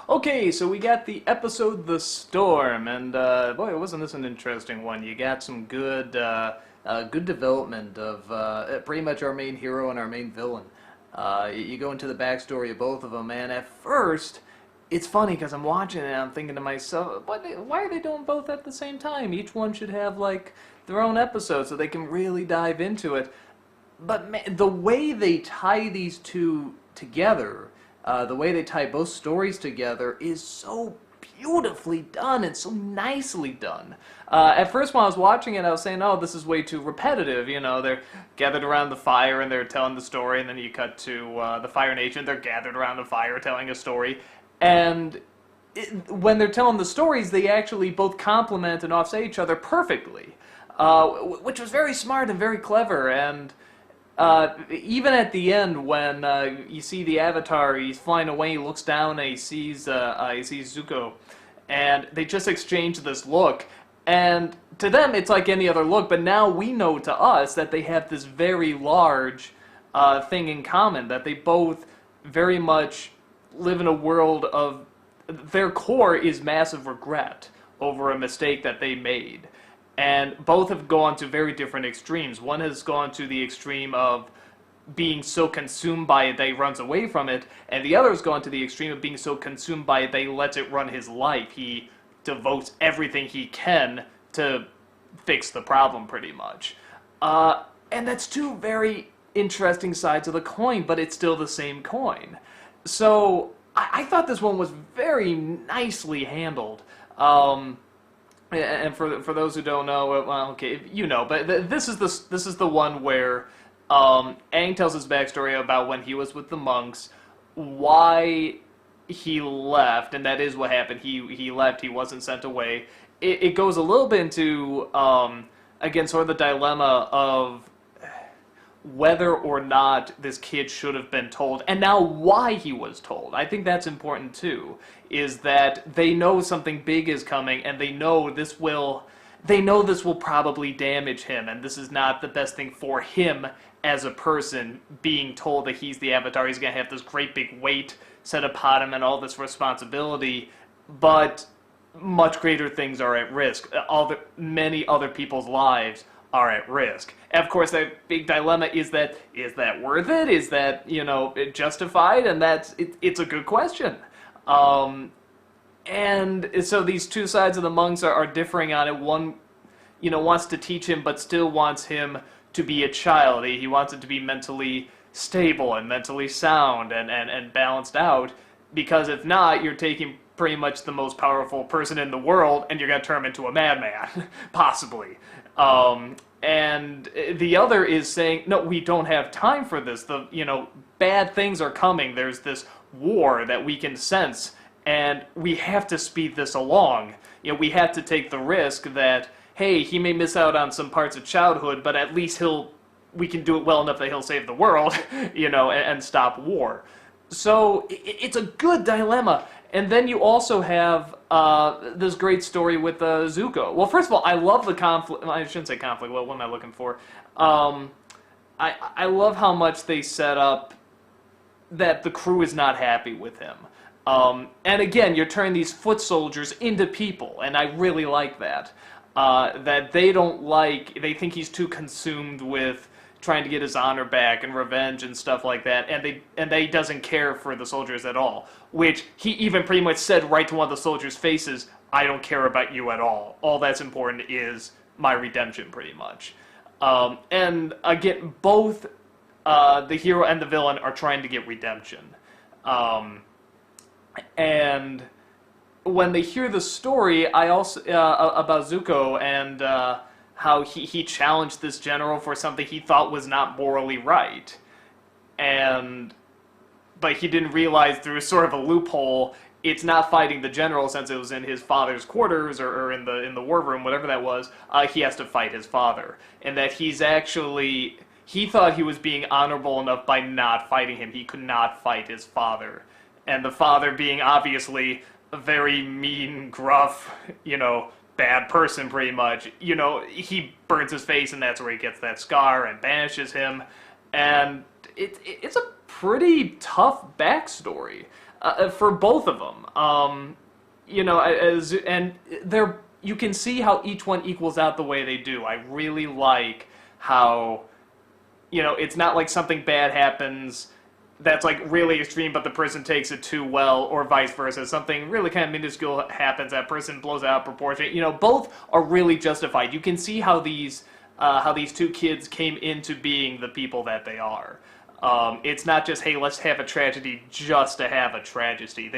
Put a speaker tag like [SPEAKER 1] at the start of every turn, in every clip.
[SPEAKER 1] Okay, so we got the episode The Storm, and boy, wasn't this an interesting one. You got some good development of pretty much our main hero and our main villain. You go into the backstory of both of them, and at first, it's funny because I'm watching it and I'm thinking to myself, why are they doing both at the same time? Each one should have, like, their own episode so they can really dive into it. But man, the way they tie these two together, the way they tie both stories together is so beautifully done and so nicely done. At first when I was watching it, I was saying, oh, this is way too repetitive. You know, they're gathered around the fire and they're telling the story, and then you cut to the Fire Nation, they're gathered around the fire telling a story. And when they're telling the stories, they actually both complement and offset each other perfectly, which was very smart and very clever. And even at the end, when you see the Avatar, he's flying away, he looks down and he sees Zuko, and they just exchange this look. And to them, it's like any other look, but now we know to us that they have this very large thing in common, that they both very much live in a world of, their core is massive regret over a mistake that they made. And both have gone to very different extremes. One has gone to the extreme of being so consumed by it that he runs away from it, and the other has gone to the extreme of being so consumed by it that he lets it run his life. He devotes everything he can to fix the problem, pretty much. And that's two very interesting sides of the coin, but it's still the same coin. So I thought this one was very nicely handled. And for those who don't know, well, okay, you know, but this is the one where Aang tells his backstory about when he was with the monks, why he left, and that is what happened. He left. He wasn't sent away. It goes a little bit into again, sort of the dilemma of whether or not this kid should have been told, and now why he was told. I think that's important too, is that they know something big is coming, and they know this will probably damage him, and this is not the best thing for him as a person, being told that he's the Avatar, he's going to have this great big weight set upon him and all this responsibility, but much greater things are at risk. Many other people's lives are at risk. And of course, that big dilemma is that worth it? Is that, you know, justified? And it's a good question. And so these two sides of the monks are differing on it. One, you know, wants to teach him, but still wants him to be a child. He wants it to be mentally stable and mentally sound and balanced out, because if not, you're taking pretty much the most powerful person in the world and you're going to turn him into a madman, possibly. And the other is saying, no, we don't have time for this. Bad things are coming. There's this war that we can sense, and we have to speed this along. You know, we have to take the risk that, hey, he may miss out on some parts of childhood, but at least we can do it well enough that he'll save the world, you know, and stop war. So it's a good dilemma. And then you also have this great story with Zuko. Well, first of all, I love the conflict. I shouldn't say conflict. Well, what am I looking for? I love how much they set up that the crew is not happy with him. And again, you're turning these foot soldiers into people, and I really like that. That they think he's too consumed with trying to get his honor back and revenge and stuff like that, and they doesn't care for the soldiers at all, which he even pretty much said right to one of the soldiers' faces, I don't care about you at all that's important is my redemption, pretty much. And again, both the hero and the villain are trying to get redemption, and when they hear the story, I also about Zuko and how he challenged this general for something he thought was not morally right, but he didn't realize through sort of a loophole, it's not fighting the general since it was in his father's quarters or in the war room, whatever that was. He has to fight his father, and that he thought he was being honorable enough by not fighting him. He could not fight his father, and the father being obviously a very mean, gruff, you know, bad person, pretty much. You know, he burns his face, and that's where he gets that scar and banishes him. And it's a pretty tough backstory. for both of them. You know, and you can see how each one equals out the way they do. I really like how, you know, it's not like something bad happens that's like really extreme, but the person takes it too well, or vice versa. Something really kind of minuscule happens, that person blows out of proportion. You know, both are really justified. You can see how these two kids came into being the people that they are. It's not just, hey, let's have a tragedy just to have a tragedy.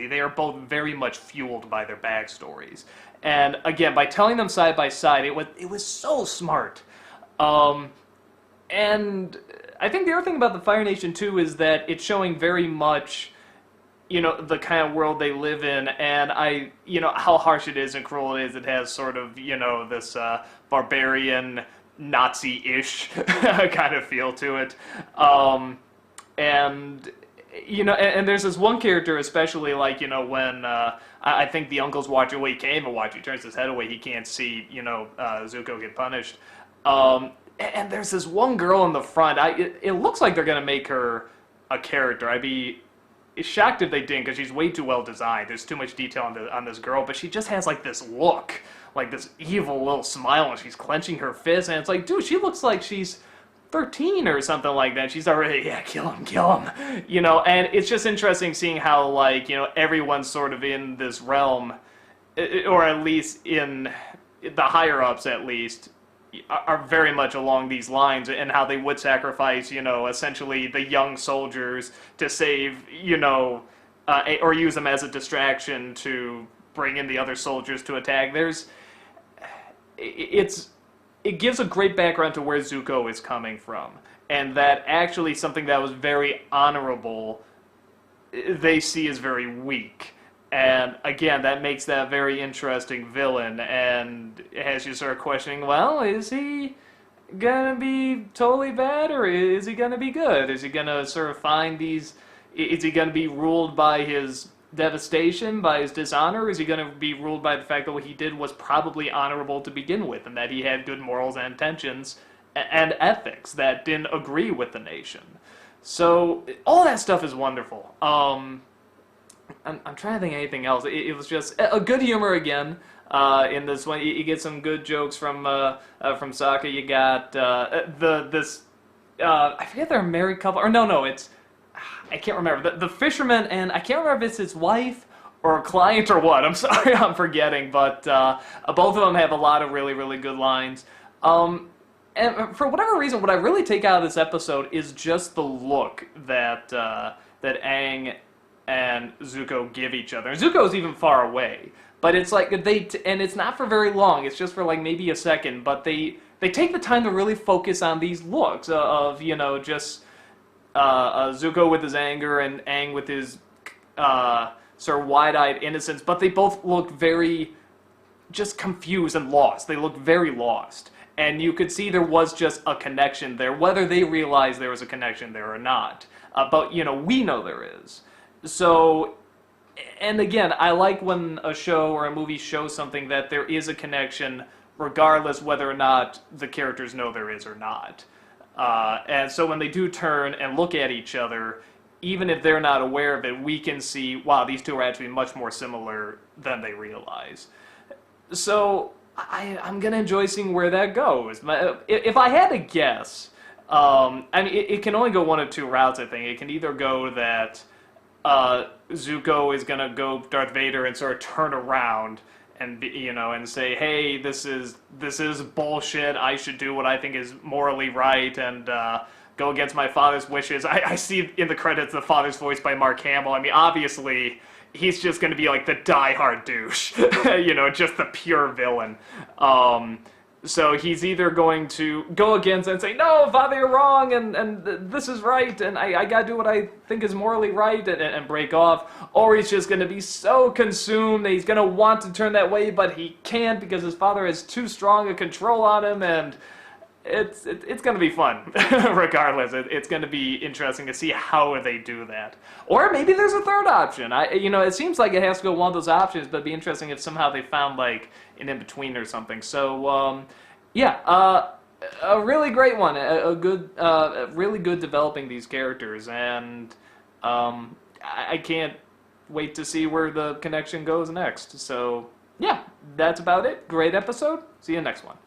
[SPEAKER 1] They are both very much fueled by their backstories. And again, by telling them side by side, it was so smart. And I think the other thing about the Fire Nation too is that it's showing very much, you know, the kind of world they live in, and you know, how harsh it is and cruel it is. It has sort of, you know, this barbarian, Nazi-ish kind of feel to it. And, you know, and there's this one character especially, like, you know, when I think the uncle's watching, well, he can't even watch, he turns his head away, he can't see, you know, Zuko get punished. And there's this one girl in the front, it looks like they're going to make her a character. I'd be shocked if they didn't, because she's way too well designed. There's too much detail on this girl, but she just has like this look, like this evil little smile, and she's clenching her fist, and it's like, dude, she looks like she's 13 or something like that. She's already, yeah, kill him, you know. And it's just interesting seeing how, like, you know, everyone's sort of in this realm, or at least in the higher ups at least, are very much along these lines, and how they would sacrifice, you know, essentially the young soldiers to save, you know, or use them as a distraction to bring in the other soldiers to attack. It gives a great background to where Zuko is coming from, and that actually something that was very honorable, they see as very weak. And again, that makes that very interesting villain, and has you sort of questioning, well, is he gonna be totally bad, or is he gonna be good? Is he gonna sort of find these, is he gonna be ruled by his devastation, by his dishonor, or is he gonna be ruled by the fact that what he did was probably honorable to begin with, and that he had good morals and intentions and ethics that didn't agree with the nation? So all that stuff is wonderful. I'm trying to think of anything else. It was just a good humor again in this one. You get some good jokes from Sokka. You got this I forget they're a married couple, or no, it's, I can't remember, the fisherman, and I can't remember if it's his wife or a client or what. I'm sorry, I'm forgetting, but both of them have a lot of really, really good lines. And for whatever reason, what I really take out of this episode is just the look that Aang and Zuko give each other. And Zuko's even far away, but it's like and it's not for very long. It's just for like maybe a second, but they take the time to really focus on these looks of, you know, just Zuko with his anger and Aang with his sort of wide-eyed innocence. But they both look very just confused and lost. They look very lost, and you could see there was just a connection there, whether they realized there was a connection there or not. But you know, we know there is. So, and again, I like when a show or a movie shows something that there is a connection, regardless whether or not the characters know there is or not. And so when they do turn and look at each other, even if they're not aware of it, we can see, wow, these two are actually much more similar than they realize. So I'm going to enjoy seeing where that goes. If I had to guess, I mean, it can only go one of two routes, I think. It can either go that Zuko is gonna go Darth Vader and sort of turn around and be, you know, and say, hey, this is bullshit, I should do what I think is morally right, and go against my father's wishes. I see in the credits the father's voiced by Mark Hamill. I mean, obviously he's just gonna be like the die-hard douche, you know, just the pure villain. So he's either going to go against and say, no, Father, you're wrong, and this is right, and I gotta do what I think is morally right, and break off, or he's just gonna be so consumed that he's gonna want to turn that way, but he can't because his father has too strong a control on him, and it's gonna be fun, regardless. It's gonna be interesting to see how they do that. Or maybe there's a third option. You know, it seems like it has to go one of those options, but it'd be interesting if somehow they found, like, an in-between or something. So, yeah, a really great one. A good, really good developing these characters, and I can't wait to see where the connection goes next. So, yeah, that's about it. Great episode. See you next one.